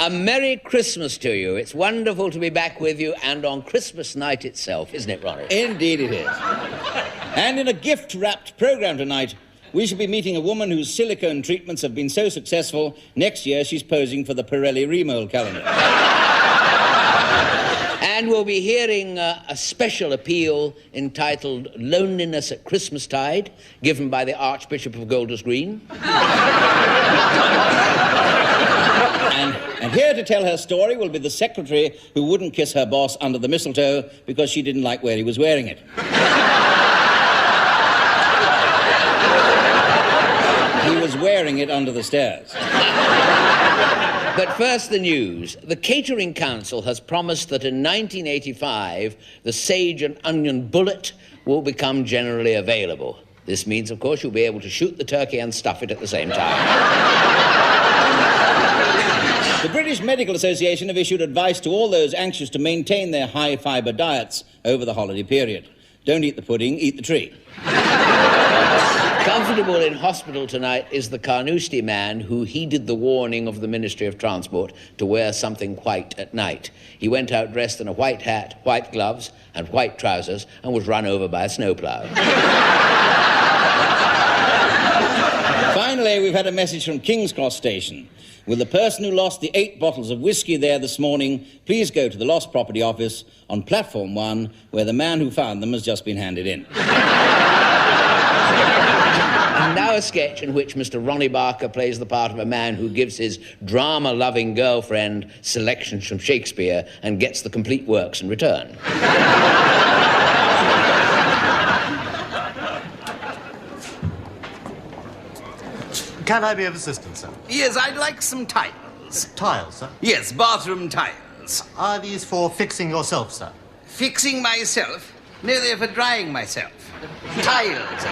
A Merry Christmas to you. It's wonderful to be back with you, and on Christmas night itself, isn't it, Ronnie? Indeed it is. And in a gift-wrapped programme tonight, we shall be meeting a woman whose silicone treatments have been so successful, next year she's posing for the Pirelli Remole calendar. And we'll be hearing a special appeal entitled Loneliness at Christmastide, given by the Archbishop of Golders Green. And here to tell her story will be the secretary who wouldn't kiss her boss under the mistletoe because she didn't like where he was wearing it. He was wearing it under the stairs. But first, the news. The Catering Council has promised that in 1985, the sage and onion bullet will become generally available. This means, of course, you'll be able to shoot the turkey and stuff it at the same time. The British Medical Association have issued advice to all those anxious to maintain their high-fibre diets over the holiday period. Don't eat the pudding, eat the tree. Comfortable in hospital tonight is the Carnoustie man who heeded the warning of the Ministry of Transport to wear something white at night. He went out dressed in a white hat, white gloves, and white trousers and was run over by a snowplow. Finally, we've had a message from King's Cross Station. Will the person who lost the 8 bottles of whiskey there this morning please go to the Lost Property Office on Platform 1, where the man who found them has just been handed in. And now a sketch in which Mr. Ronnie Barker plays the part of a man who gives his drama-loving girlfriend selections from Shakespeare and gets the complete works in return. Can I be of assistance, sir? Yes, I'd like some tiles. Tiles, sir? Yes, bathroom tiles. Are these for fixing yourself, sir? Fixing myself? No, they're for drying myself. Tiles.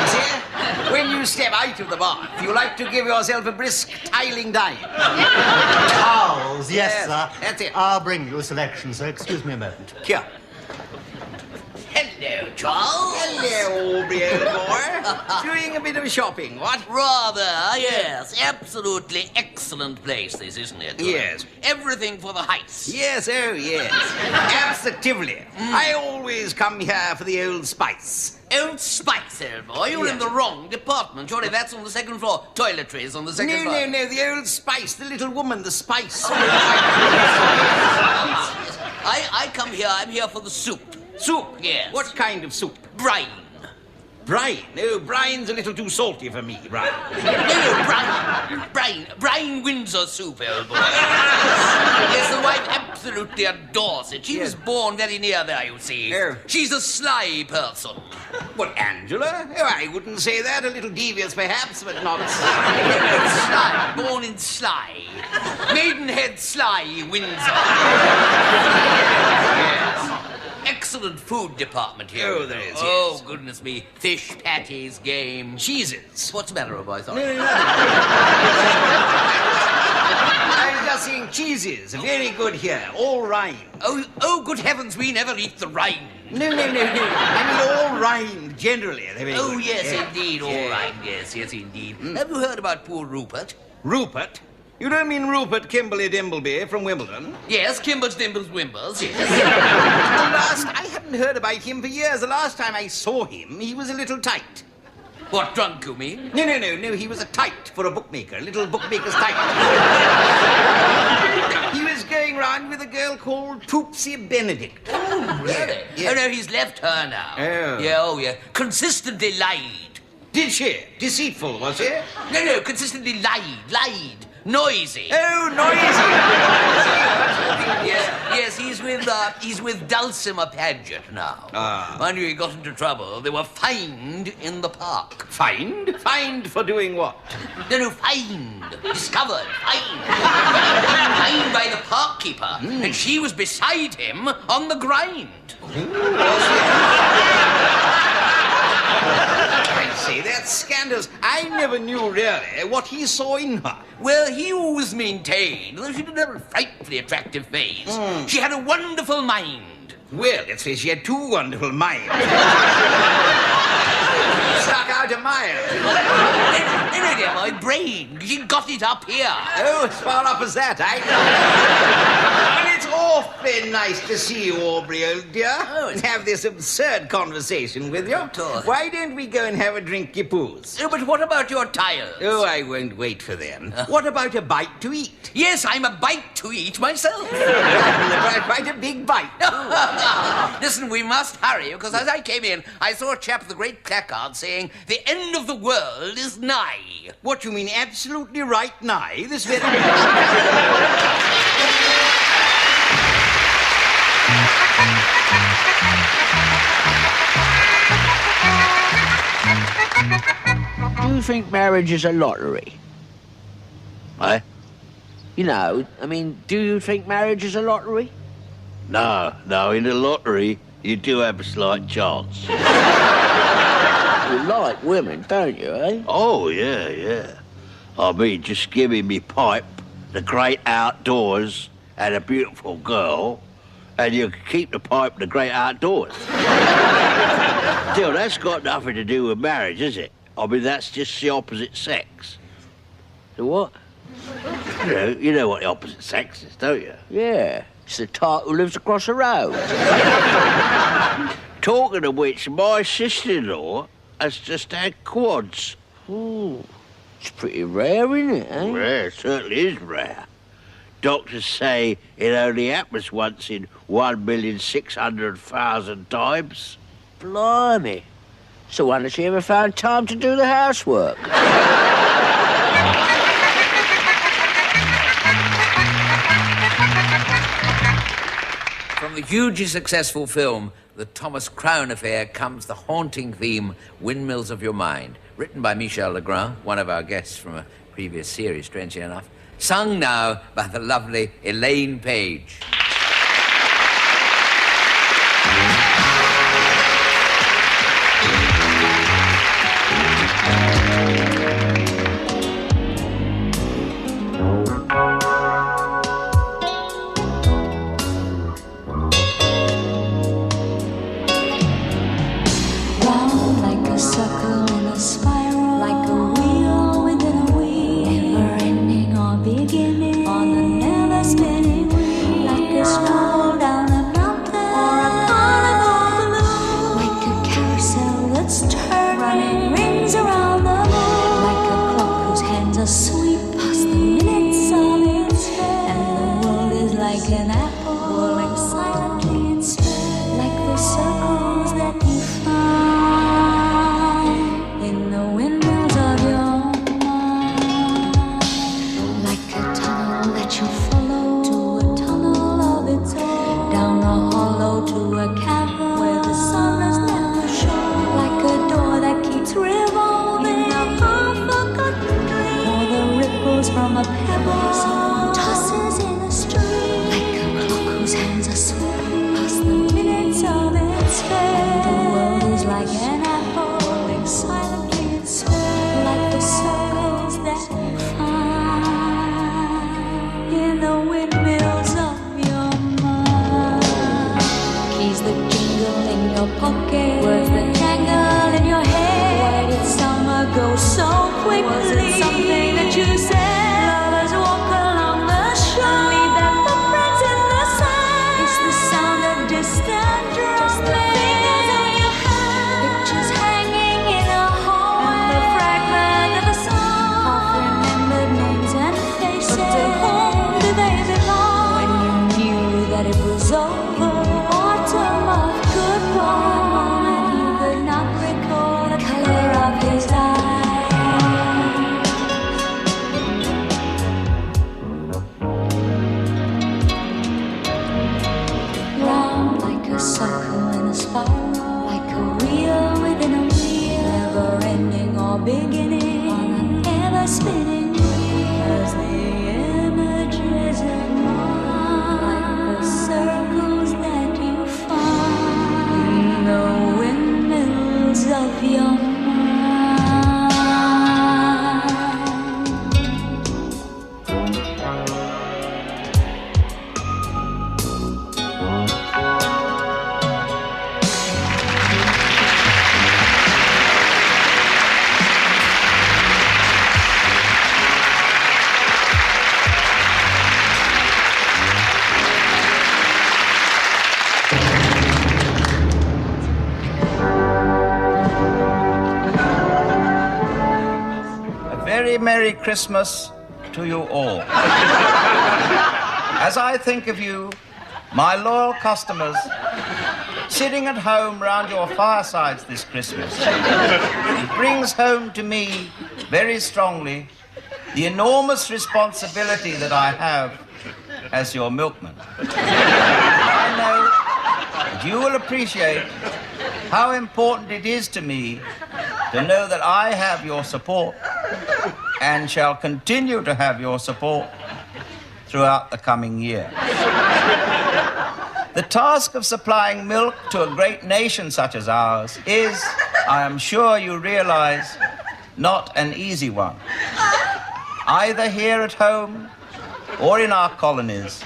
See? When you step out of the bath, you like to give yourself a brisk tiling dive. Towels, yes, sir. That's it. I'll bring you a selection, sir. Excuse me a moment. Here. Hello, Charles. Hello, Aubrey, old boy. Doing a bit of shopping, what? Rather, yes. Absolutely excellent place, this, isn't it? Yes. Everything for the heist. Yes, oh, yes. Absolutely. I always come here for the old spice. Old Spice, old boy. You're in the wrong department. Surely that's on the second floor. Toiletries on the second floor. No, the old spice, the little woman, the spice. I come here, I'm here for the soup. Soup? Yes. What kind of soup? Brine. Brine? No, brine's a little too salty for me, brine. No, brine Windsor soup, old boy. Yes, the wife absolutely adores it. She was born very near there, you see. Oh. She's a sly person. What, Angela? Oh, I wouldn't say that. A little devious, perhaps, but not Sly, born in Sly. Maidenhead Sly, Windsor. Yes. Excellent food department here. Oh, there is, Oh, yes. goodness me. Fish, patties, game. Cheeses. What's the matter, boy? Sorry. No. I was just saying cheeses. Very good here. All rind. Oh, good heavens, we never eat the rind. No. I mean all rind, generally. They're very Oh, good. yes, Yeah. indeed, all Yeah. right. Yes, indeed. Have you heard about poor Rupert? Rupert? You don't mean Rupert Kimberly Dimbleby from Wimbledon? Yes, Kimbers, Dimbles, Wimbers, yes. I hadn't heard about him for years. The last time I saw him, he was a little tight. What, drunk, you mean? No, he was a tight for a bookmaker, a little bookmaker's tight. He was going round with a girl called Poopsie Benedict. Oh, really? Yeah. Oh, no, he's left her now. Oh. Yeah. Consistently lied. Did she? Deceitful, was she? No, consistently lied. Noisy. Oh, noisy. Yes, he's with Dulcimer Paget now. Mind you, he got into trouble. They were fined in the park. Fined? Fined for doing what? No, fined. Discovered. Fined by the park keeper. And she was beside him on the grind. I say, that's scandalous. I never knew really what he saw in her. Well, he always maintained, though she did have a frightfully attractive face, she had a wonderful mind. Well, let's say she had two wonderful minds. Stuck out a mile. Anyway, dear, my brain, she got it up here. Oh, as far up as that, eh? Well, it's awfully nice to see you, Aubrey, old dear. And have this absurd conversation with you. Why don't we go and have a drinky poos? Oh, but what about your tiles? Oh, I won't wait for them. What about a bite to eat? Yes, I'm a bite to eat myself. Quite a big bite. Listen, we must hurry, because as I came in, I saw a chap with a great placard saying, "The end of the world is nigh." What, you mean absolutely right nigh? This very Do you think marriage is a lottery? Eh? You know, I mean, do you think marriage is a lottery? No, in a lottery, you do have a slight chance. You like women, don't you, eh? Oh, yeah. I mean, just give me me pipe, the great outdoors, and a beautiful girl, and you can keep the pipe and the great outdoors. Still, that's got nothing to do with marriage, is it? I mean, that's just the opposite sex. The what? You know what the opposite sex is, don't you? Yeah, it's the tart who lives across the road. Talking of which, my sister-in-law has just had quads. Ooh, it's pretty rare, isn't it, eh? Rare, it certainly is rare. Doctors say it only happens once in 1,600,000 times. Blimey. So when has she ever found time to do the housework? From the hugely successful film, The Thomas Crown Affair, comes the haunting theme, Windmills of Your Mind, written by Michel Legrand, one of our guests from a previous series, strangely enough, sung now by the lovely Elaine Page. From a pebble, someone tosses in a stream. Like a clock Merry Christmas to you all. As I think of you, my loyal customers, sitting at home round your firesides this Christmas, it brings home to me very strongly the enormous responsibility that I have as your milkman. I know that you will appreciate how important it is to me to know that I have your support and shall continue to have your support throughout the coming year. The task of supplying milk to a great nation such as ours is, I am sure you realize, not an easy one. Either here at home or in our colonies,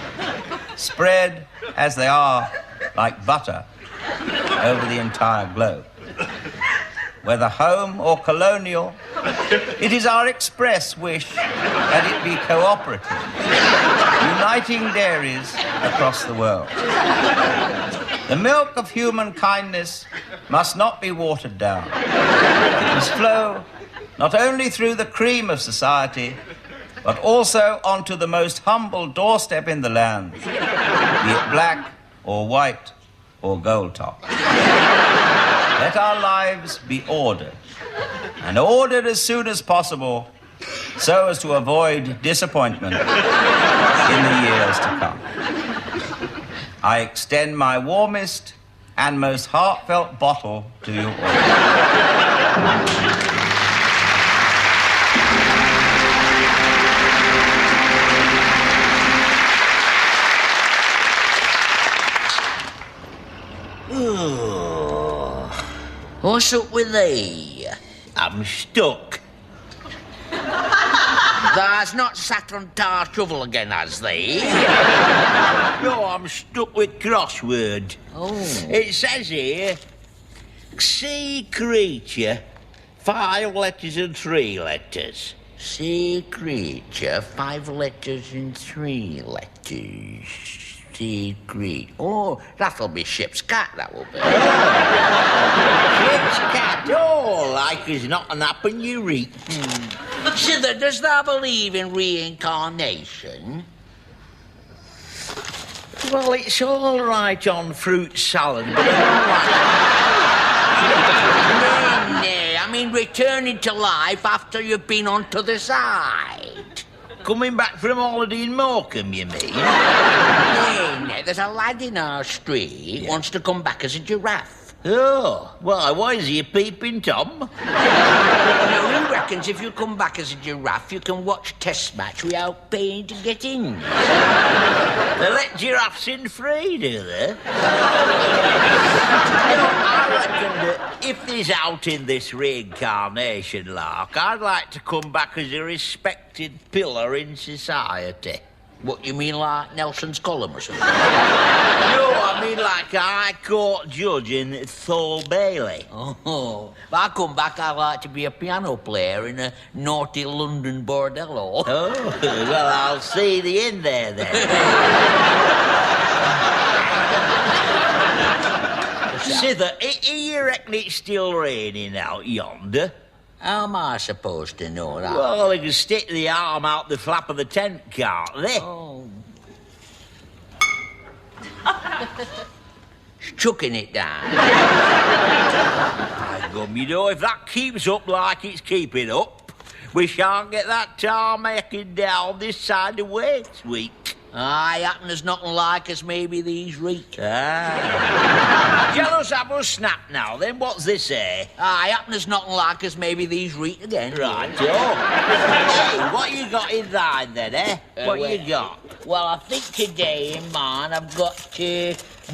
spread as they are like butter over the entire globe. Whether home or colonial, it is our express wish that it be cooperative, uniting dairies across the world. The milk of human kindness must not be watered down. It must flow not only through the cream of society, but also onto the most humble doorstep in the land, be it black or white or gold top. Let our lives be ordered, and ordered as soon as possible, so as to avoid disappointment in the years to come. I extend my warmest and most heartfelt bottle to you Oh, What's up with thee? I'm stuck. Thou's not sat on tar trouble again, has thee? No, I'm stuck with crossword. Oh. It says here, sea creature, 5 letters and 3 letters. Sea creature, 5 letters and 3 letters. Sea creature. Oh, that'll be ship's cat, that will be. Ship's cat, oh, like as not an happen you reap. Sither, does thou believe in reincarnation? Well, it's all right on fruit salad, but I don't like Nay, I mean returning to life after you've been on to the side. coming back from holiday in Morecambe, you mean? Nay, there's a lad in our street wants to come back as a giraffe. Oh, well, why is he a peeping Tom? Now, he reckons if you come back as a giraffe, you can watch Test match without paying to get in. They let giraffes in free, do they? I reckon that if there's out in this reincarnation lark, I'd like to come back as a respected pillar in society. What, you mean like Nelson's column or something? No, I mean like a High Court judge in Thor Bailey. Oh, if I come back, I'd like to be a piano player in a naughty London bordello. Oh, well, I'll see the in there then. Sither, you reckon it's still raining out yonder? How am I supposed to know that? Well, they can stick the arm out the flap of the tent, can't they? Oh. Chucking it down. By gum, you know, if that keeps up like it's keeping up, we shan't get that tar making down this side of Waits Week. Aye, happen there's nothing like us maybe these reek. Ah. Jealous have a snap now, then what's this say? Aye, happen there's nothing like us maybe these reek again. Right, Hey, what you got in thine then, eh? What well, you got? Well, I think today in mine I've got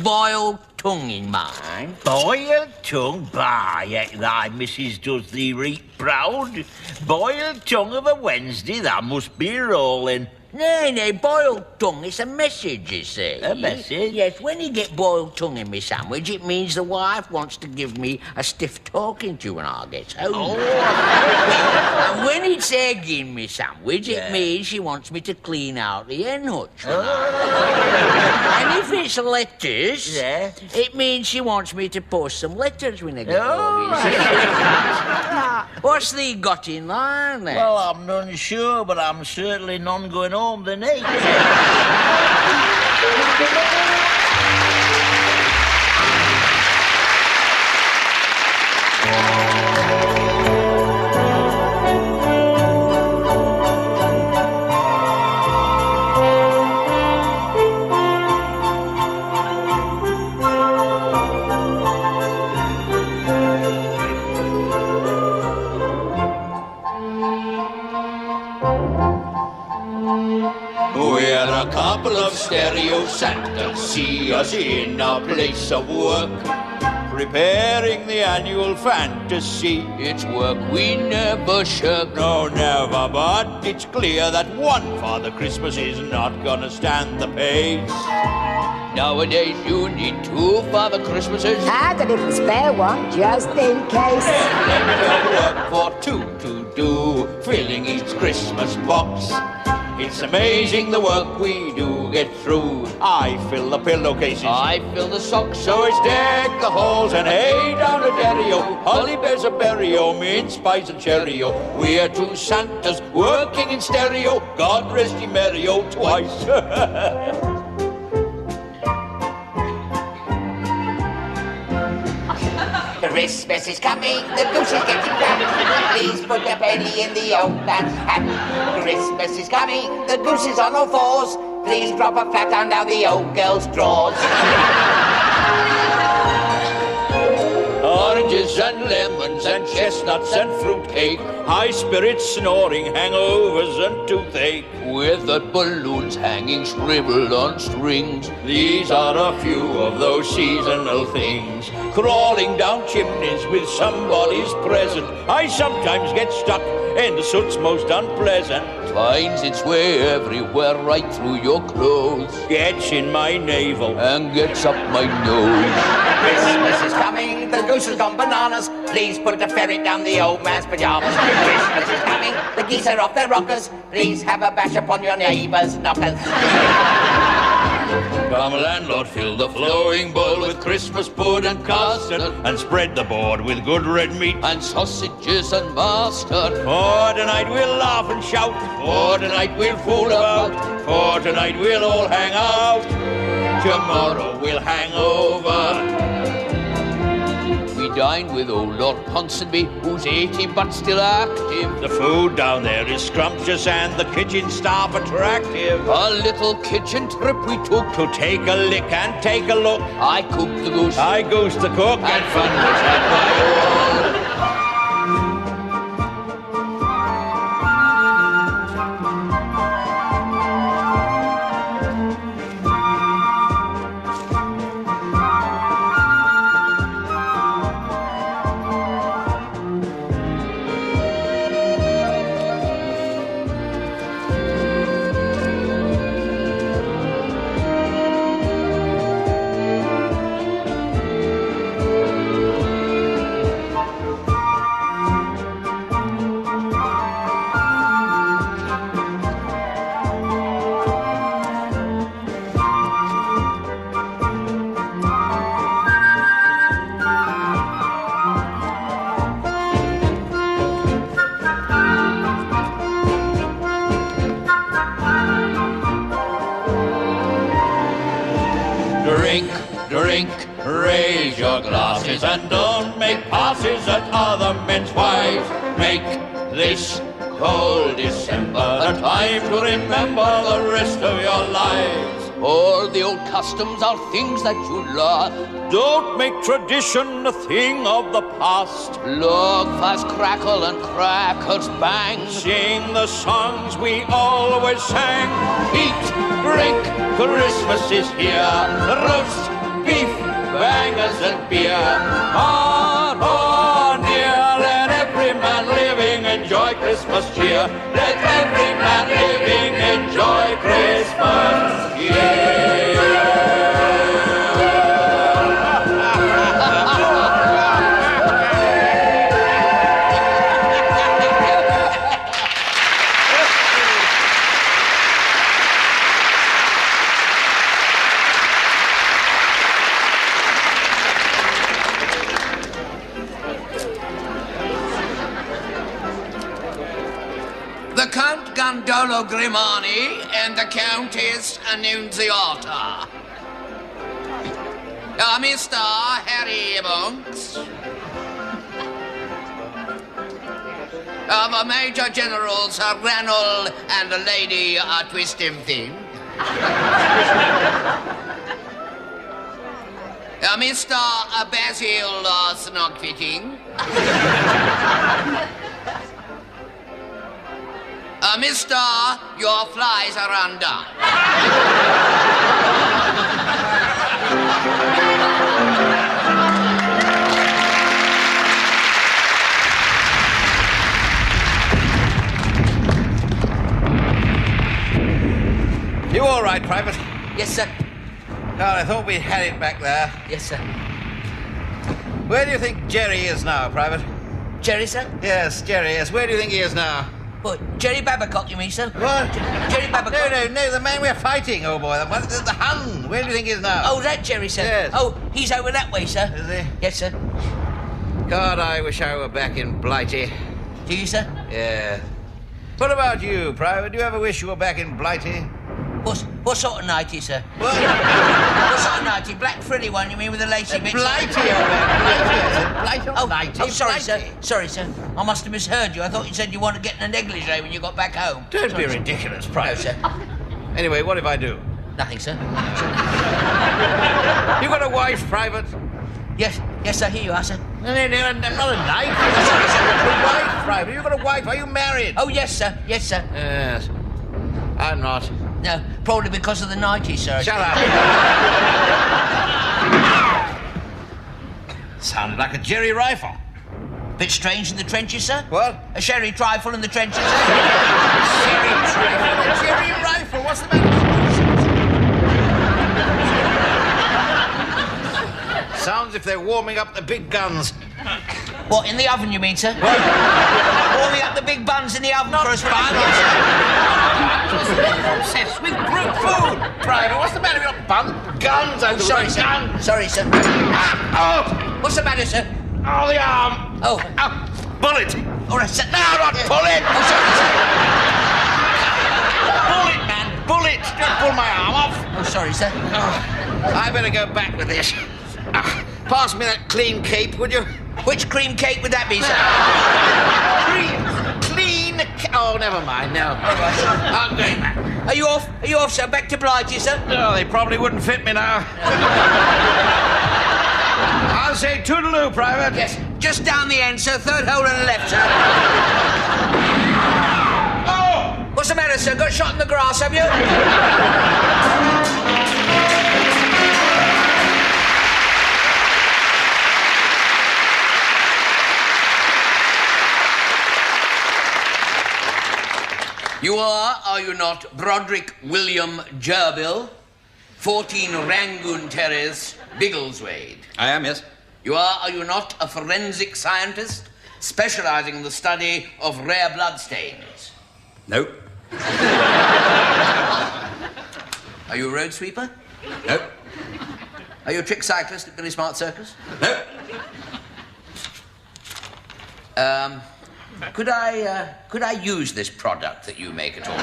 boiled tongue in mine. Boiled tongue? By heck, thy missus does thee reet proud. Boiled tongue of a Wednesday, that must be rolling. Nay, boiled tongue, it's a message, you see. A message? Yes, when you get boiled tongue in my sandwich, it means the wife wants to give me a stiff talking to when I get home. Oh. And when it's egg in my sandwich, it means she wants me to clean out the hen hutch. Oh. And if it's letters, Yeah? it means she wants me to post some letters when I get Oh, home. What's thee got in line then? Well, I'm none sure, but I'm certainly none going home the night. We're a couple of stereo Santas, see us in our place of work, preparing the annual fantasy. It's work we never shirk. No, never, but it's clear that one Father Christmas is not gonna stand the pace. Nowadays you need two Father Christmases. Add a little spare one just in case. Plenty of work for two to do, filling each Christmas box. It's amazing the work we do get through. I fill the pillowcases, I fill the socks. so it's deck the halls and hay down a derry-o. Holly bears a berry-o, mince pies and cherry-o. We're two Santas working in stereo. God rest ye merry-o twice. Christmas is coming, the goose is getting fat. Please put a penny in the old man's hat. Christmas is coming, the goose is on all fours. Please drop a fat down the old girl's drawers. Oranges and lemons and chestnuts and fruitcake, high spirits snoring, hangovers and toothache. Withered balloons hanging shriveled on strings. These are a few of those seasonal things. Crawling down chimneys with somebody's present. I sometimes get stuck and the soot's most unpleasant. Finds its way everywhere, right through your clothes. Gets in my navel And gets up my nose. Christmas is coming, the goose has gone bananas. Please put a ferret down the old man's pajamas. Christmas is coming, the geese are off their rockers. Please have a bash upon your neighbour's knockers. Come, landlord, fill the flowing bowl with Christmas pudding and custard, and spread the board with good red meat And sausages and mustard. For tonight we'll laugh and shout, for tonight we'll fool about, for tonight we'll all hang out, tomorrow we'll hang over. We dined with old Lord Ponsonby, who's 80 but still active. The food down there is scrumptious and the kitchen staff attractive. A little kitchen trip we took To take a lick and take a look, I cooked the goose. I goose the cook, And fun was had by all. Drink, drink, raise your glasses and don't make passes at other men's wives. Make this cold December a time to remember the rest of your lives. All the old customs are things that you love. Don't make tradition a thing of the past. Log fast crackle and crackers bang. Sing the songs we always sang. Eat, drink, Christmas is here. Roast beef, bangers and beer. Far or near, let every man living enjoy Christmas cheer. Let every man living enjoy Christmas cheer. Paolo Grimani and the Countess Annunziata. Mr. Harry Monks. The Major Generals Ranald and the Lady Twist Him Thin. Mr. Basil Snogfitting. Mister, your flies are undone. You all right, Private? Yes, sir. God, I thought we had it back there. Yes, sir. Where do you think Jerry is now, Private? Jerry, sir? Yes, Jerry, yes. Where do you think he is now? What, Jerry Babcock, you mean, sir? What? Jerry Babcock? No, the man we're fighting, oh boy. The Hun. Where do you think he is now? Oh, that Jerry, sir? Yes. Oh, he's over that way, sir. Is he? Yes, sir. God, I wish I were back in Blighty. Do you, sir? Yeah. What about you, Private? Do you ever wish you were back in Blighty? What sort of nighty, sir? What? What sort of nighty? Black frilly one, you mean, with the lacy bits? Blighty, old man. Blighty or nighty? Oh, sorry, Blighty. sir. Sorry, sir. I must have misheard you. I thought you said you wanted to get in a negligee when you got back home. Don't be ridiculous, No, Private. sir. Anyway, what if I do? Nothing, sir. You got a wife, Private? Yes, sir. Here you are, sir. No, not a knife. Sorry, sir. A wife, Private. You got a wife. Are you married? Oh, yes, sir. Yes, sir. Yes. I'm not. No, probably because of the nighty, sir. Shut up. Sounded like a Jerry rifle. Bit strange in the trenches, sir? What? A sherry trifle in the trenches, sir? Jerry rifle? A Jerry rifle? What's the matter? Sounds as if they're warming up the big guns. What, in the oven, you mean, sir? What? Warming up the big buns in the oven for us. Obsessed with group food, Private. What's the matter with your guns? Oh, sorry, sir. Gun. Sorry, sir. Oh! What's the matter, sir? Oh, the arm. Oh. Bullet. All right, sir. No, not bullet. Oh, sorry, sir. Bullet, man. Bullet. Don't pull my arm off. Oh, sorry, sir. I better go back with this. Pass me that clean cape, would you? Which cream cake would that be, sir? Oh, never mind. No. All right, sir. I'm going back. Are you off? Are you off, sir? Back to Blighty, sir? Oh, they probably wouldn't fit me now. I'll say toodaloo, Private. Yes. Just down the end, sir. Third hole and left, sir. Oh! What's the matter, sir? Got shot in the grass, have you? You are you not, Broderick William Gerbil, 14 Rangoon Terrace, Biggleswade? I am, yes. You are you not, a forensic scientist specializing in the study of rare bloodstains? Nope. Are you a road sweeper? Nope. Are you a trick cyclist at Billy Smart Circus? Nope. Could I use this product that you make at all?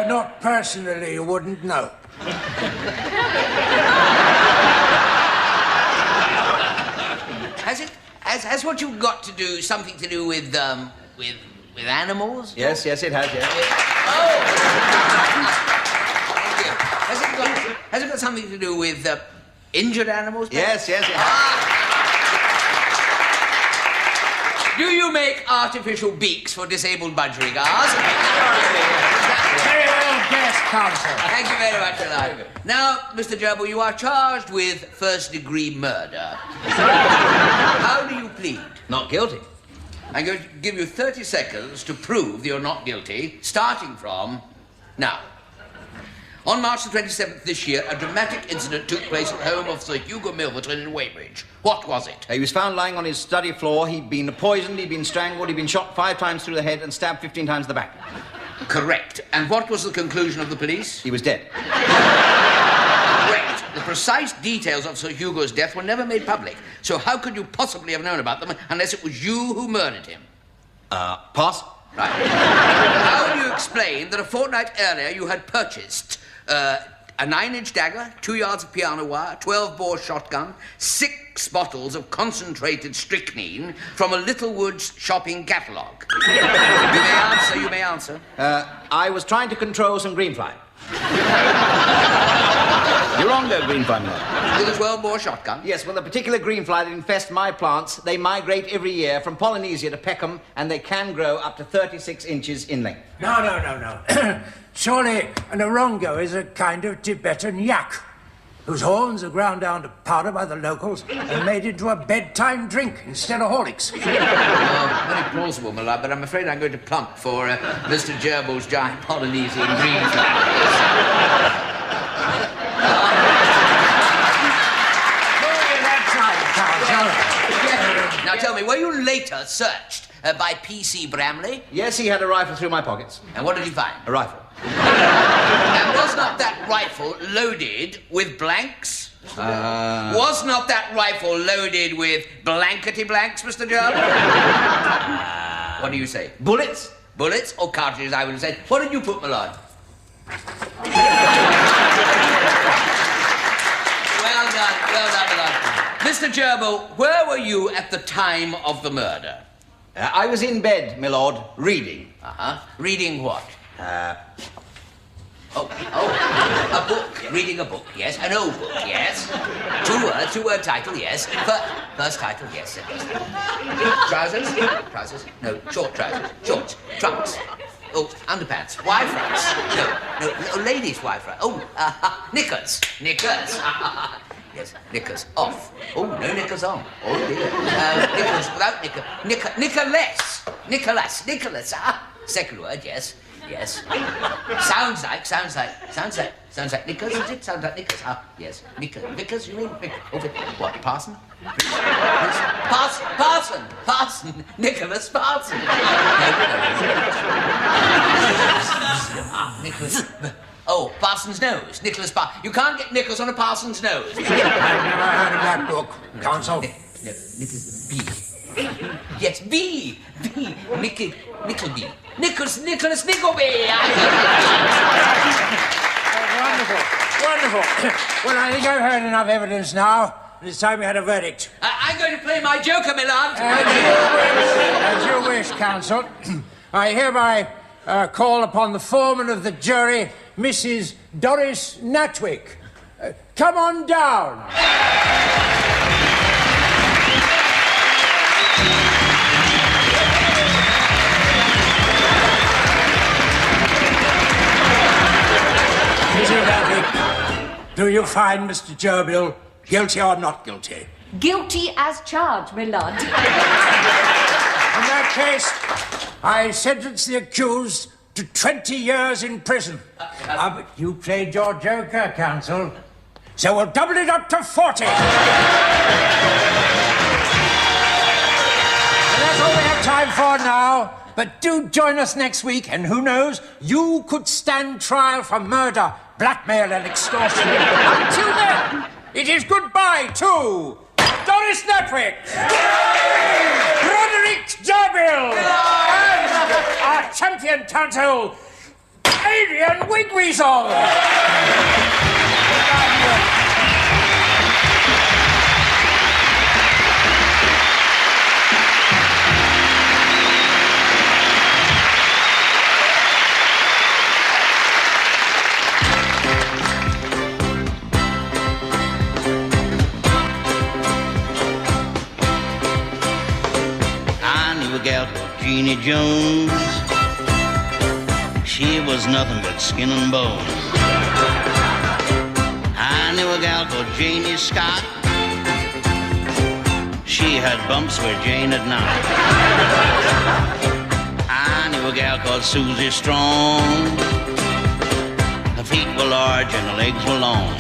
Not personally, you wouldn't know. Has what you've got to do something to do with animals? Yes, it has, yes. Oh! Thank you. Has it got something to do with injured animals? Yes, it has. Do you make artificial beaks for disabled budgerigars? Guest counsel. Thank you very much for that. Now, Mr. Gerbil, you are charged with first-degree murder. How do you plead? Not guilty. I'm going to give you 30 seconds to prove you're not guilty, starting from now. On March the 27th this year, a dramatic incident took place at the home of Sir Hugo Milverton in Weybridge. What was it? He was found lying on his study floor. He'd been poisoned, he'd been strangled, he'd been shot 5 times through the head and stabbed 15 times in the back. Correct. And what was the conclusion of the police? He was dead. Correct. The precise details of Sir Hugo's death were never made public. So how could you possibly have known about them unless it was you who murdered him? Pass? Right. How do you explain that a fortnight earlier you had purchased a 9-inch dagger, 2 yards of piano wire, 12-bore shotgun, 6 bottles of concentrated strychnine from a Littlewoods shopping catalogue? You may answer. I was trying to control some greenfly. You're wrong there, greenfly, my lord. With a 12-bore shotgun? Yes, well, the particular greenfly that infest my plants, they migrate every year from Polynesia to Peckham, and they can grow up to 36 inches in length. No. Surely an orongo is a kind of Tibetan yak, whose horns are ground down to powder by the locals and made into a bedtime drink instead of Horlicks. Very plausible, my lord, but I'm afraid I'm going to plump for Mr. Gerbill's giant Polynesian greenfly. Now tell me, were you later searched by P.C. Bramley? Yes, he had a rifle through my pockets. And what did he find? A rifle. And was not that rifle loaded with blanks? Was not that rifle loaded with blankety blanks, Mr. Gerbil? What do you say? Bullets? Bullets or cartridges, I would have said. What did you put, my lord? Well done, my lord. Mr. Gerbil, where were you at the time of the murder? I was in bed, my lord, reading. Reading what? A book. Reading a book, yes. An old book, yes. Two-word title, yes. First title, yes. Trousers? Trousers? No, short trousers. Shorts. Trunks. Oh, underpants. Y-fronts. No, ladies' Y-front. Oh, knickers. Knickers. Yes, knickers off. Oh, no knickers on. Oh, dear. Knickers without knicker. Knickerless. Nicholas. Second word, yes. Yes. Sounds like knickers, is it? Sounds like knickers. Yes. Knickers, you mean? Okay. What, parson? Parson. Nicholas Parson. Nicholas. Oh, Parson's nose. Nicholas Parson. You can't get knickers on a parson's nose. I've never heard of that book, Counsel. Nicholas B. Yes, B. Nickleby. Nicholas Nickleby. Wonderful. Well, I think I've heard enough evidence now. It's time we had a verdict. I'm going to play my joker, my lord. As you wish, Counsel. I hereby call upon the foreman of the jury, Mrs. Doris Natwick. Come on down. Mrs. Natwick, do you find Mr. Gerbil guilty or not guilty? Guilty as charged, my lord. In that case, I sentence the accused to 20 years in prison. But you played your joker, Counsel, so we'll double it up to 40. And that's all we have time for now. But do join us next week, and who knows, you could stand trial for murder, blackmail, and extortion. Until then, it is goodbye to Doris Natwick, Roderick Gerbil, and our champion counsel, Adrian Wigweasel. Gal called Jeannie Jones. She was nothing but skin and bone. I knew a gal called Janie Scott. She had bumps where Jane had not. I knew a gal called Susie Strong. Her feet were large and her legs were long.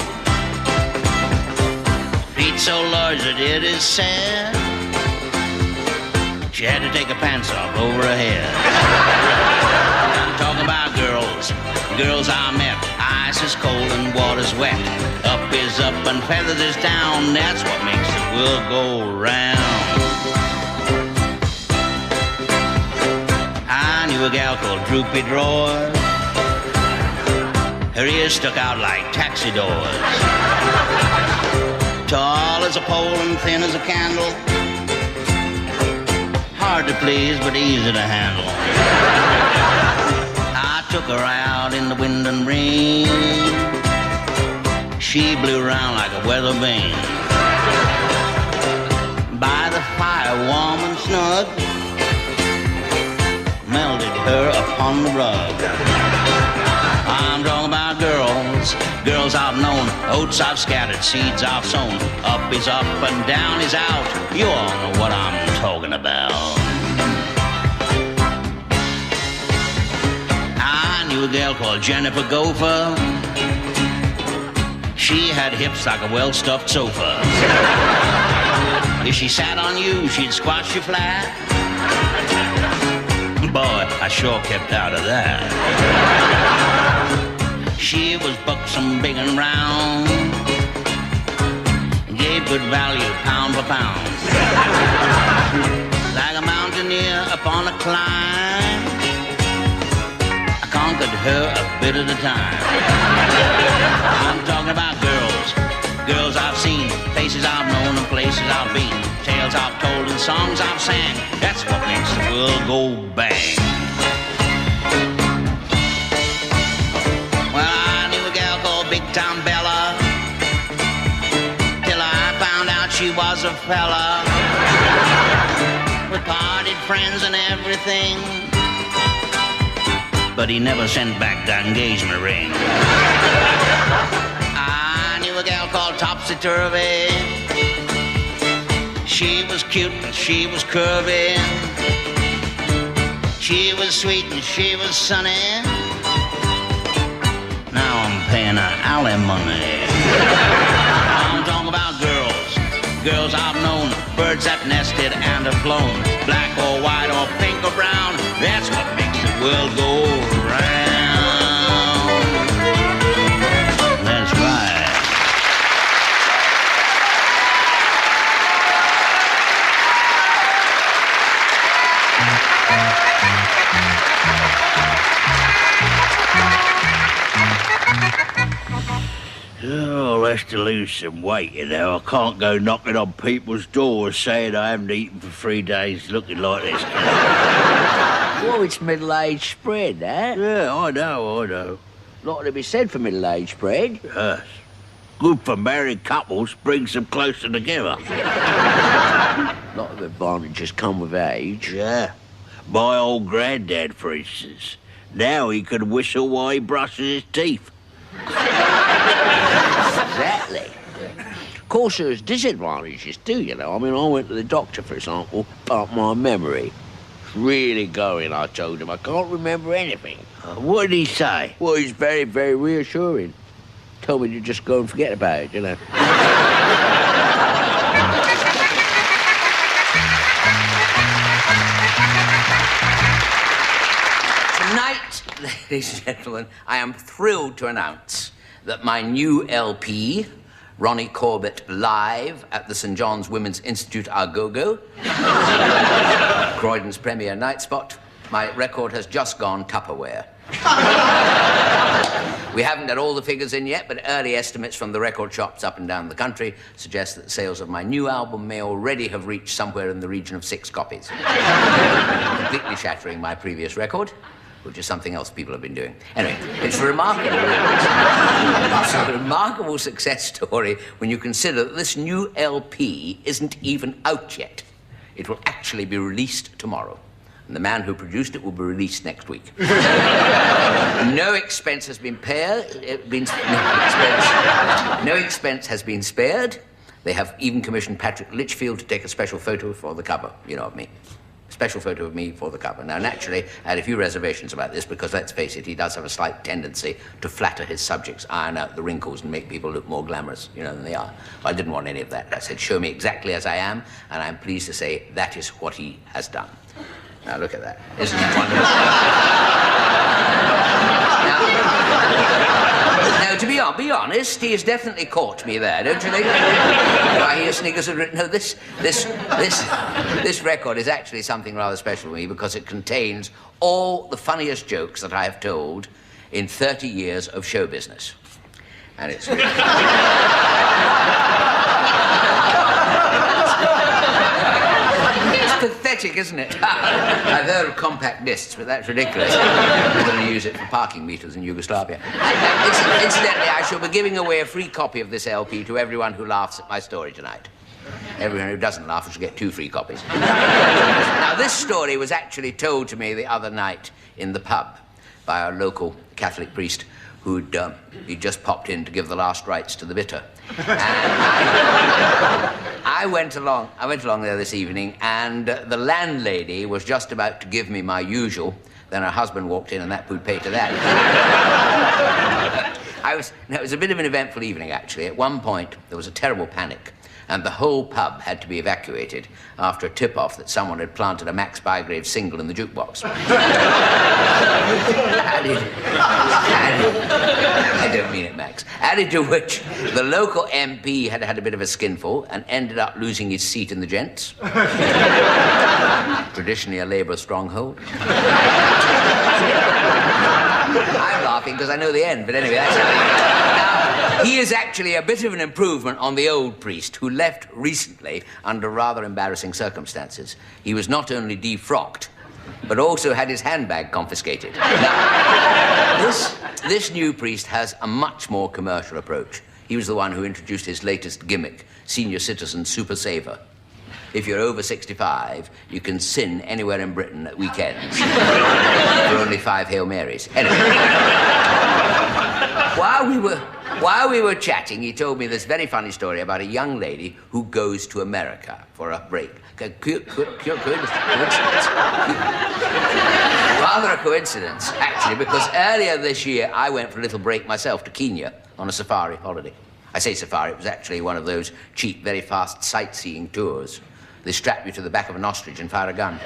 Feet so large that it is sad. She had to take her pants off over her head. I'm talking about girls I met. Ice is cold and water's wet. Up is up and feathers is down. That's what makes the world go round. I knew knew a gal called Droopy Drawers. Her ears stuck out like taxi doors. Tall as a pole and thin as a candle. Hard to please, but easy to handle. I took her out in the wind and rain. She blew around like a weather vane. By the fire, warm and snug, melted her upon the rug. I'm talking about girls, girls I've known, oats I've scattered, seeds I've sown. Up is up and down is out. You all know what I'm talking about. I knew a girl called Jennifer Gopher. She had hips like a well-stuffed sofa. If she sat on you, she'd squash you flat. Boy, I sure kept out of that. She was buxom, big and round. Gave good value, pound for pound. Like a mountaineer upon a climb, I conquered her a bit at a time. I'm talking about girls, girls I've seen, faces I've known and places I've been, tales I've told and songs I've sang. That's what makes the world go bang. Well, I knew a gal called Big Town Bella, till I found out she was a fella. We parted friends and everything, but he never sent back the engagement ring. I knew a gal called Topsy Turvy. She was cute and she was curvy. She was sweet and she was sunny. Now I'm paying her alimony. I'm talking about girls, girls I've known, birds that nested and have flown, black or white or pink or brown. That's what makes the world go round. That's right. Oh, that's to lose some weight, you know. I can't go knocking on people's doors saying I haven't eaten for 3 days looking like this. Oh, it's middle-aged spread, eh? Yeah, I know. Lot to be said for middle-aged spread. Yes. Good for married couples, brings them closer together. Lot of advantages come with age. Yeah. My old granddad, for instance, now he can whistle while he brushes his teeth. Exactly. Of course, there's disadvantages too, you know. I mean, I went to the doctor, for example, about my memory. It's really going, I told him. I can't remember anything. What did he say? Well, he's very, very reassuring. Told me to just go and forget about it, you know. Tonight, ladies and gentlemen, I am thrilled to announce that my new LP, Ronnie Corbett Live at the St. John's Women's Institute Go-Go, Croydon's premier night spot, my record has just gone Tupperware. We haven't had all the figures in yet, but early estimates from the record shops up and down the country suggest that sales of my new album may already have reached somewhere in the region of 6 copies. Completely shattering my previous record, which is something else people have been doing. Anyway, it's remarkable. It's a remarkable success story when you consider that this new LP isn't even out yet. It will actually be released tomorrow. And the man who produced it will be released next week. No expense has been no expense has been spared. They have even commissioned Patrick Litchfield to take a special photo for the cover, you know, of me. Special photo of me for the cover. Now, naturally, I had a few reservations about this because, let's face it, he does have a slight tendency to flatter his subjects, iron out the wrinkles and make people look more glamorous, you know, than they are. But I didn't want any of that. I said, show me exactly as I am, and I'm pleased to say that is what he has done. Now, look at that. Isn't that wonderful? Now, to be honest, he has definitely caught me there, don't you think? I hear Sniggers had written... No, this record is actually something rather special to me because it contains all the funniest jokes that I have told in 30 years of show business. And it's... Pathetic, isn't it? I've heard of compact discs, but that's ridiculous. I'm going to use it for parking meters in Yugoslavia. Incidentally, I shall be giving away a free copy of this LP to everyone who laughs at my story tonight. Everyone who doesn't laugh should get 2 free copies. Now, this story was actually told to me the other night in the pub by our local Catholic priest he'd just popped in to give the last rites to the bitter. And I went along there this evening, and the landlady was just about to give me my usual. Then her husband walked in, and that would pay to that. It was a bit of an eventful evening, actually. At one point, there was a terrible panic, and the whole pub had to be evacuated after a tip-off that someone had planted a Max Bygrave single in the jukebox. I don't mean it, Max. Added to which, the local MP had had a bit of a skinful and ended up losing his seat in the gents. Traditionally a Labour stronghold. I'm laughing because I know the end, but anyway, that's how now, he is actually a bit of an improvement on the old priest who left recently under rather embarrassing circumstances. He was not only defrocked, but also had his handbag confiscated. Now, this new priest has a much more commercial approach. He was the one who introduced his latest gimmick, Senior Citizen Super Saver. If you're over 65, you can sin anywhere in Britain at weekends for only 5 Hail Marys. Anyway, while we were chatting, he told me this very funny story about a young lady who goes to America for a break. Rather a coincidence, actually, because earlier this year I went for a little break myself to Kenya on a safari holiday. I say safari, it was actually one of those cheap, very fast sightseeing tours. They strap you to the back of an ostrich and fire a gun.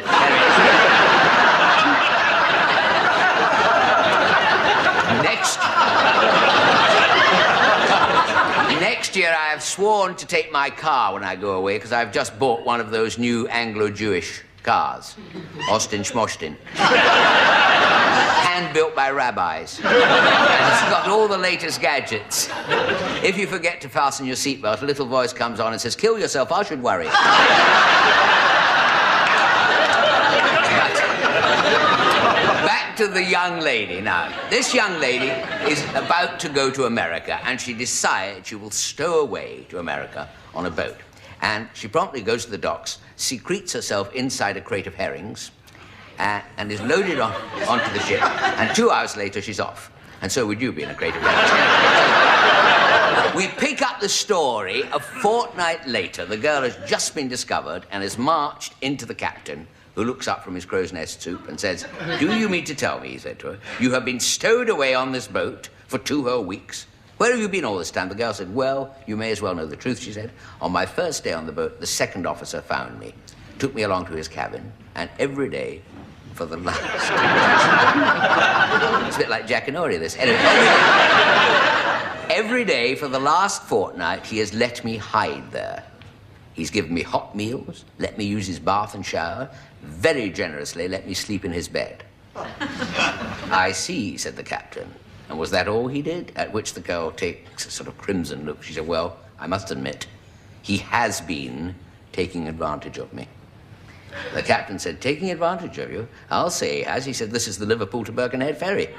Next year I have sworn to take my car when I go away because I've just bought one of those new Anglo-Jewish cars. Austin Schmostin. Hand-built by rabbis. And it's got all the latest gadgets. If you forget to fasten your seatbelt, a little voice comes on and says, "Kill yourself, I should worry." Back to the young lady now. This young lady is about to go to America, and she decides she will stow away to America on a boat. And she promptly goes to the docks, secretes herself inside a crate of herrings, and is loaded onto the ship. And 2 hours later, she's off. And so would you be in a crate of herrings. We pick up the story a fortnight later. The girl has just been discovered and has marched into the captain, who looks up from his crow's nest soup and says, "Do you mean to tell me," he said to her, "you have been stowed away on this boat for 2 whole weeks? Where have you been all this time?" The girl said, "Well, you may as well know the truth," she said. "On my first day on the boat, the second officer found me, took me along to his cabin, and every day for the last..." It's a bit like Jack and Ori, this. Anyway, every day for the last fortnight, he has let me hide there. He's given me hot meals, let me use his bath and shower, very generously let me sleep in his bed. "I see," said the captain. "And was that all he did?" At which the girl takes a sort of crimson look. She said, "Well, I must admit, he has been taking advantage of me." The captain said, "Taking advantage of you? I'll say he has." He said, "This is the Liverpool to Birkenhead ferry."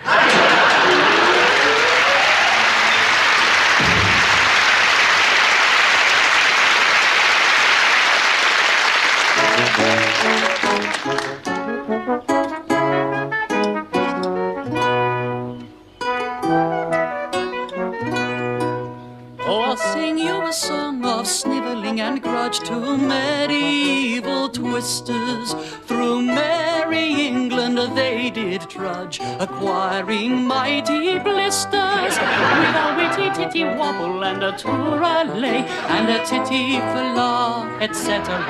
Oh, I'll sing you a song of snivelling and grudge to medieval twisters. Through merry England they did trudge, acquiring mighty blisters. With a witty titty wobble and a touralay and a titty fala, etc.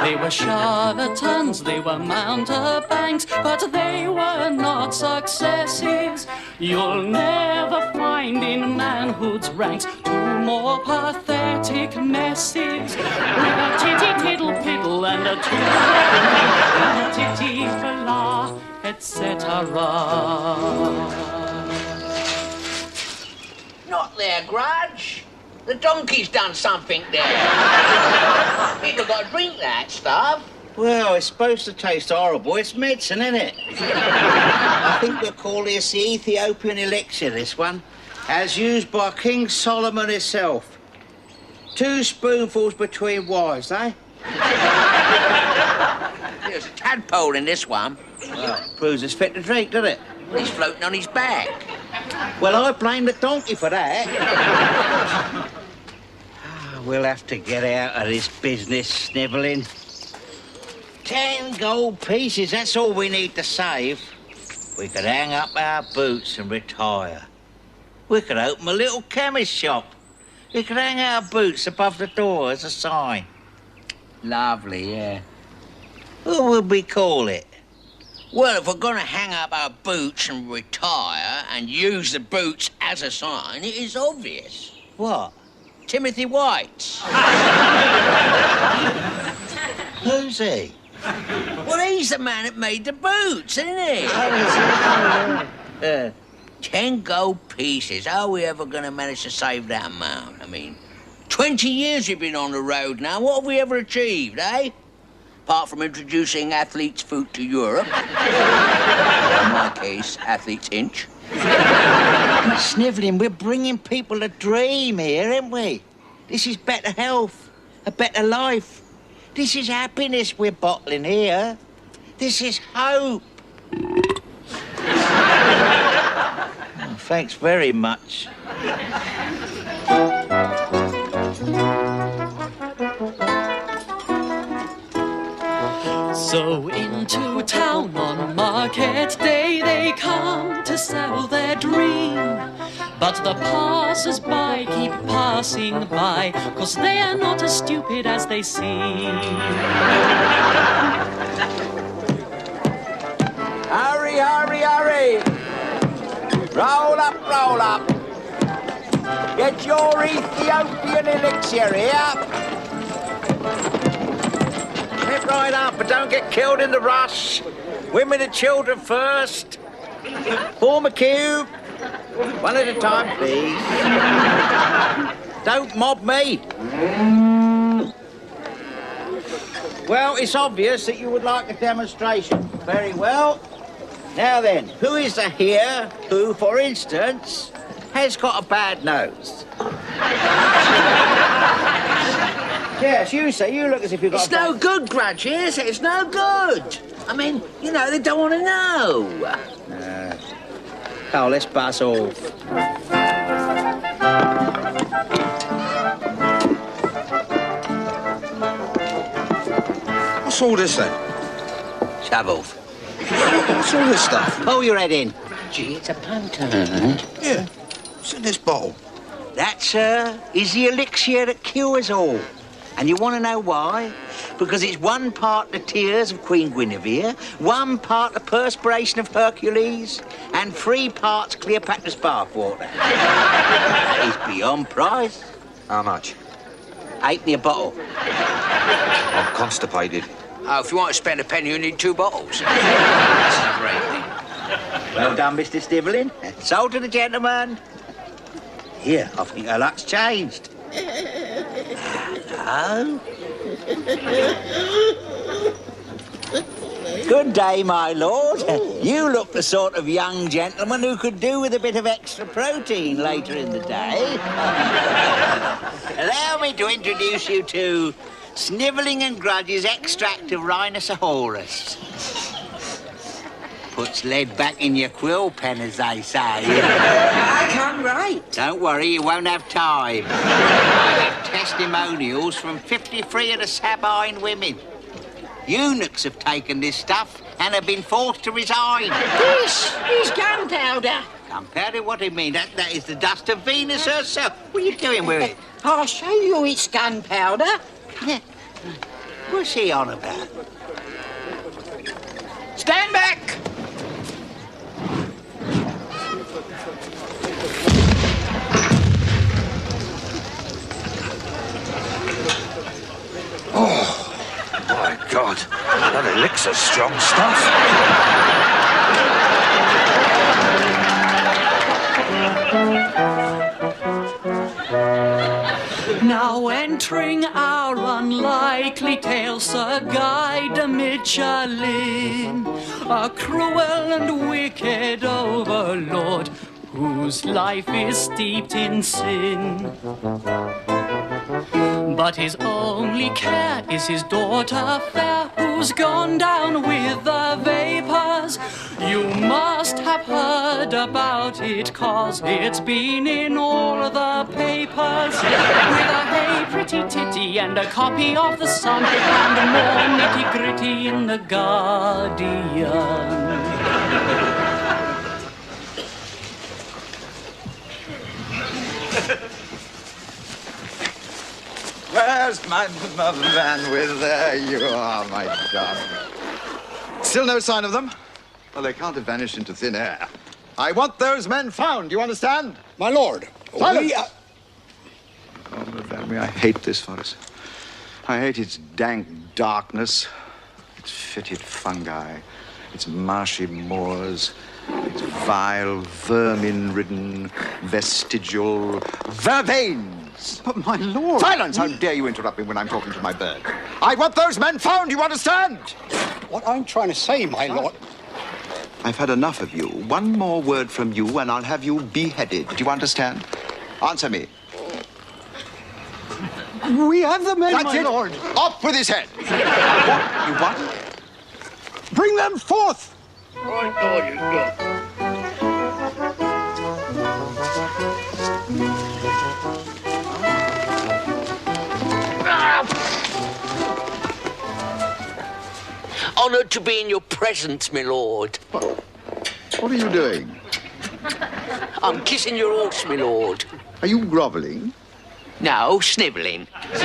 They were charlatans, they were mountebanks, but they were not successes. You'll never find in manhood's ranks two more pathetic messes. With a titty tiddle piddle and a touralay and a titty fala, etc. Not there, Grudge. The donkey's done something there. People got to drink that stuff. Well, it's supposed to taste horrible. It's medicine, isn't it? I think we'll call this the Ethiopian elixir, this one. As used by King Solomon himself. 2 spoonfuls between wives, eh? There's a tadpole in this one. Well, proves it's fit to drink, doesn't it? He's floating on his back. Well, I blame the donkey for that. We'll have to get out of this business, snivelling. 10 gold pieces, that's all we need to save. We could hang up our boots and retire. We could open a little chemist shop. We could hang our boots above the door as a sign. Lovely, yeah. What would we call it? Well, if we're going to hang up our boots and retire and use the boots as a sign, it is obvious. What? Timothy White's. Who's he? Well, he's the man that made the boots, isn't he? 10 gold pieces. How are we ever going to manage to save that amount? I mean, 20 years we've been on the road now. What have we ever achieved, eh? Apart from introducing athlete's food to Europe. Or in my case, athlete's inch. Snivelling, we're bringing people a dream here, aren't we? This is better health, a better life. This is happiness we're bottling here. This is hope. Oh, thanks very much. So into town on market day they come to sell their dream. But the passers-by keep passing by, 'cause they are not as stupid as they seem. Hurry, hurry, hurry! Roll up, roll up! Get your Ethiopian elixir here! Step right up, but don't get killed in the rush. Women and children first. Form a queue. One at a time, please. Don't mob me. Well, it's obvious that you would like a demonstration. Very well. Now then, who is the here who, for instance, has got a bad nose? Yes, you say. You look as if you've got It's no good, Grudge, is it? It's no good. I mean, you know, they don't want to know. Oh, let's buzz off. What's all this then? Shove off. What's all this stuff? Pull your head in. Gee, it's a punter. Yeah. What's in this bottle? That, sir, is the elixir that cures all. And you want to know why? Because it's 1 part the tears of Queen Guinevere, 1 part the perspiration of Hercules, and 3 parts Cleopatra's bathwater. That is beyond price. How much? 8 a bottle. I'm constipated. Oh, if you want to spend a penny, you need 2 bottles. Well done, Mr. Snivelling. Sold to the gentleman. Here, I think her luck's changed. Hello? Good day, my lord. You look the sort of young gentleman who could do with a bit of extra protein later in the day. Allow me to introduce you to Snivelling and Grudge's extract of Rhinoceros. puts lead back in your quill pen, as they say. I can't write. Don't worry, you won't have time. I have testimonials from 53 of the Sabine women. Eunuchs have taken this stuff and have been forced to resign. This is gunpowder. Gunpowder? What do you mean? That is the dust of Venus herself. What are you doing with it? I'll show you it's gunpowder. Yeah. What's he on about? Stand back! Oh, my God. That elixir's strong stuff. Now entering our unlikely tale, Sir Guy de Michelin, a cruel and wicked overlord whose life is steeped in sin. But his only care is his daughter fair, who's gone down with the vapors. You must have heard about it, 'cause it's been in all the papers. With a hey pretty titty and a copy of the Sun, and more nitty-gritty in the Guardian. Where's my man with there you are, my darling. Still no sign of them? Well, they can't have vanished into thin air. I want those men found, you understand? My lord, Silence! Oh, Van, I hate this forest. I hate its dank darkness, its fetid fungi, its marshy moors, its vile, vermin-ridden, vestigial vervains. But my lord... Silence! How dare you interrupt me when I'm talking to my bird? I want those men found, you understand? What I'm trying to say, my lord... I've had enough of you. One more word from you and I'll have you beheaded. Do you understand? Answer me. We have the men, my lord. Off with his head. What? You what? Bring them forth. Right, oh, you got. Honoured to be in your presence, my lord. What are you doing? I'm kissing your horse, my lord. Are you grovelling? No, snivelling. We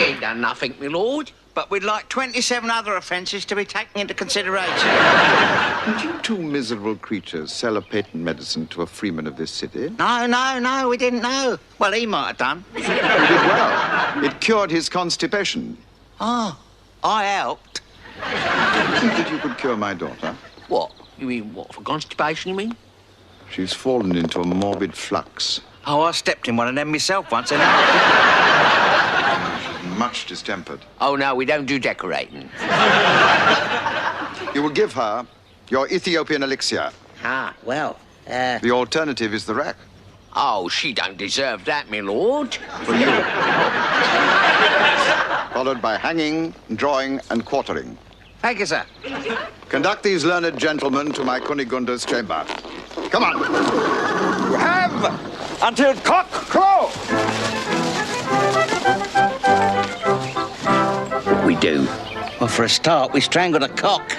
ain't done nothing, my lord. But we'd like 27 other offences to be taken into consideration. Did you two miserable creatures sell a patent medicine to a freeman of this city? No, we didn't know. Well, he might have done. You did well. It cured his constipation. Oh, I helped. Do you think that you could cure my daughter? What? You mean what, for constipation, you mean? She's fallen into a morbid flux. Oh, I stepped in one of them myself once, and She's much distempered. Oh, no, we don't do decorating. You will give her your Ethiopian elixir. Ah, well, The alternative is the rack. Oh, she don't deserve that, my lord. For you. Followed by hanging, drawing, and quartering. Thank you, sir. Conduct these learned gentlemen to my Kunigunda's chamber. Come on. You have until cock crow. We do. Well, for a start, we strangled a cock.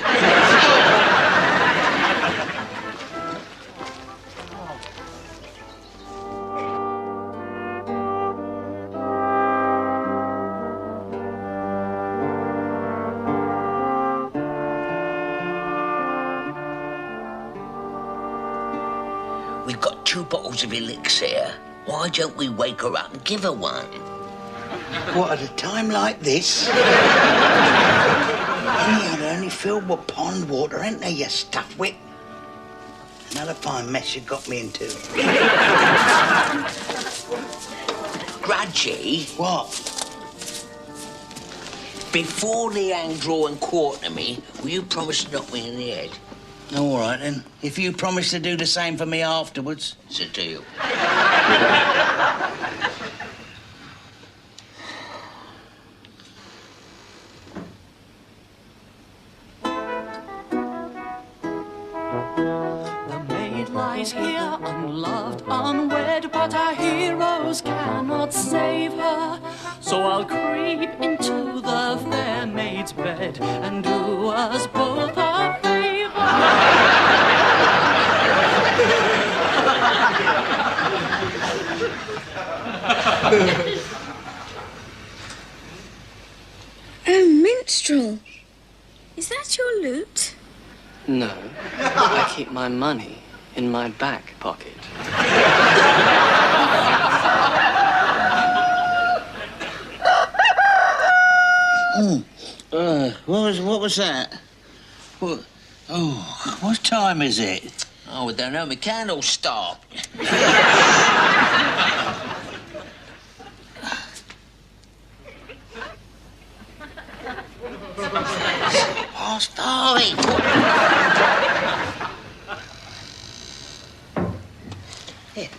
We've got 2 bottles of elixir. Why don't we wake her up and give her one? What, at a time like this? Only I'd only filled with pond water, ain't they, you stuffwit? Another fine mess you got me into. Grudgy? What? Before they hang, draw and quarter me, will you promise to knock me in the head? All right, then. If you promise to do the same for me afterwards. It's a deal. but our heroes cannot save her. So I'll creep into the fair maid's bed and do us both a favor. Oh, minstrel. Is that your lute? No, I keep my money in my back pocket. What was that? What time is it? Oh, I don't know. My candle stopped. Past 5. Here.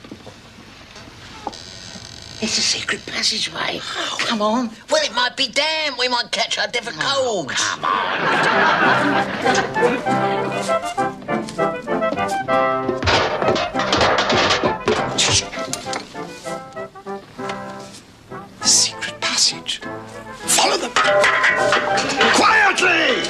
It's a secret passageway. Come on. Well, it might be damp. We might catch our different colds. Come The secret passage. Follow them. Quietly!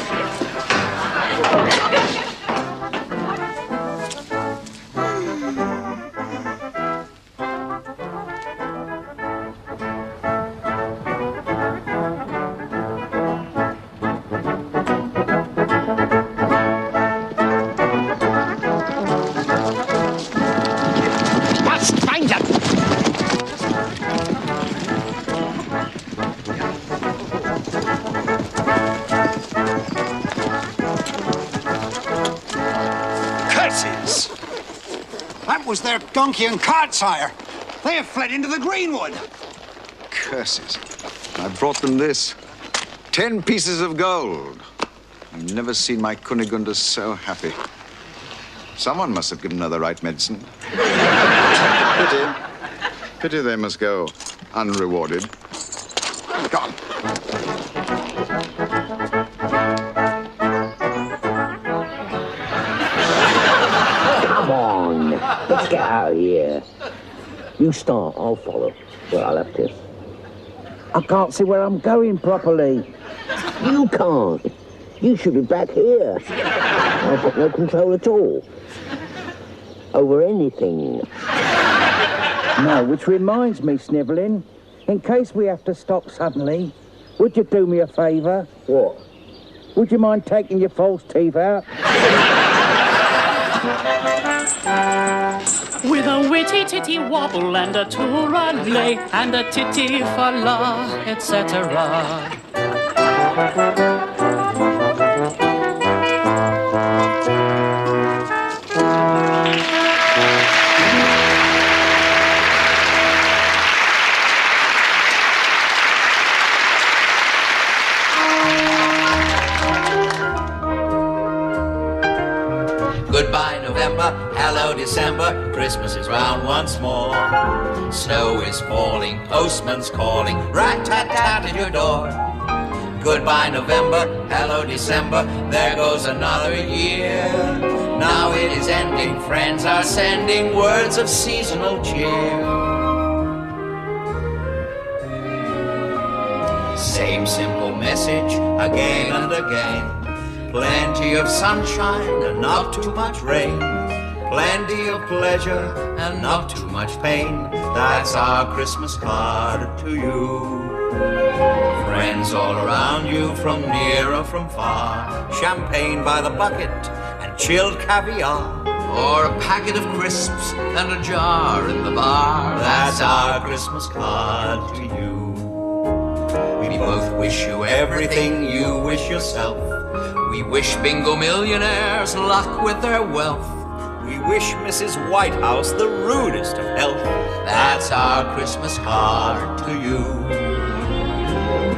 Must find them. Curses! That was their donkey and cart, sire. They have fled into the greenwood. Curses. I brought them this. 10 pieces of gold. I've never seen my Kunigunde so happy. Someone must have given her the right medicine. Pity. Pity they must go unrewarded. Come on. Come on, let's get out of here. You start, I'll follow. Well, I'll have to. I can't see where I'm going properly. You can't. You should be back here. I've got no control at all. Over anything. No, which reminds me, Snivelling, in case we have to stop suddenly, would you do me a favour? What? Would you mind taking your false teeth out? With a witty titty wobble and a two-run lay and a titty for la, etc. Goodbye, November. Hello, December. Christmas is round once more. Snow is falling. Postman's calling. Rat-tat-tat at your door. Goodbye, November. Hello, December. There goes another year. Now it is ending. Friends are sending words of seasonal cheer. Same simple message again and again. Plenty of sunshine and not too much rain. Plenty of pleasure and not too much pain. That's our Christmas card to you. Friends all around you from near or from far. Champagne by the bucket and chilled caviar. Or a packet of crisps and a jar in the bar. That's our Christmas card to you. We both wish you everything you wish yourself. We wish bingo millionaires luck with their wealth. We wish Mrs. Whitehouse the rudest of health. That's our Christmas card to you.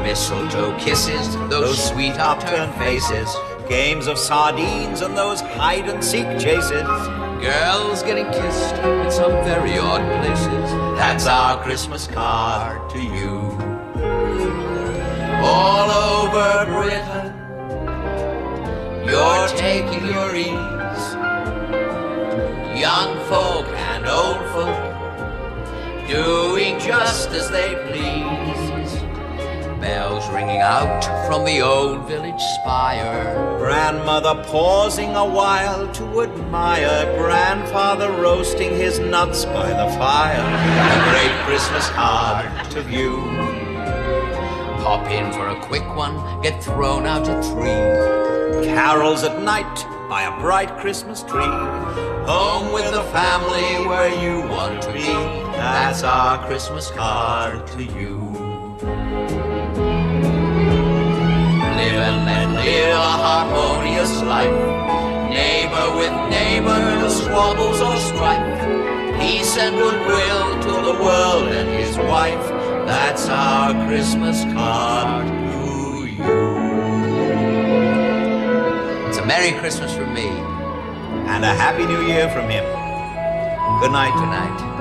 Mistletoe kisses, those sweet upturned faces. Games of sardines and those hide-and-seek chases. Girls getting kissed in some very odd places. That's our Christmas card to you. All over Britain, you're taking your ease. Young folk and old folk doing just as they please. Bells ringing out from the old village spire. Grandmother pausing a while to admire grandfather roasting his nuts by the fire. A great Christmas card to view. Pop in for a quick one, get thrown out a tree. Carols at night by a bright Christmas tree. Home with the family where you want to be. That's our Christmas card to you. Live and let live a harmonious life. Neighbor with neighbor, no squabbles or strife. Peace and goodwill to the world and his wife. That's our Christmas card to you. It's a Merry Christmas from me. And a Happy New Year from him. Good night. Good night.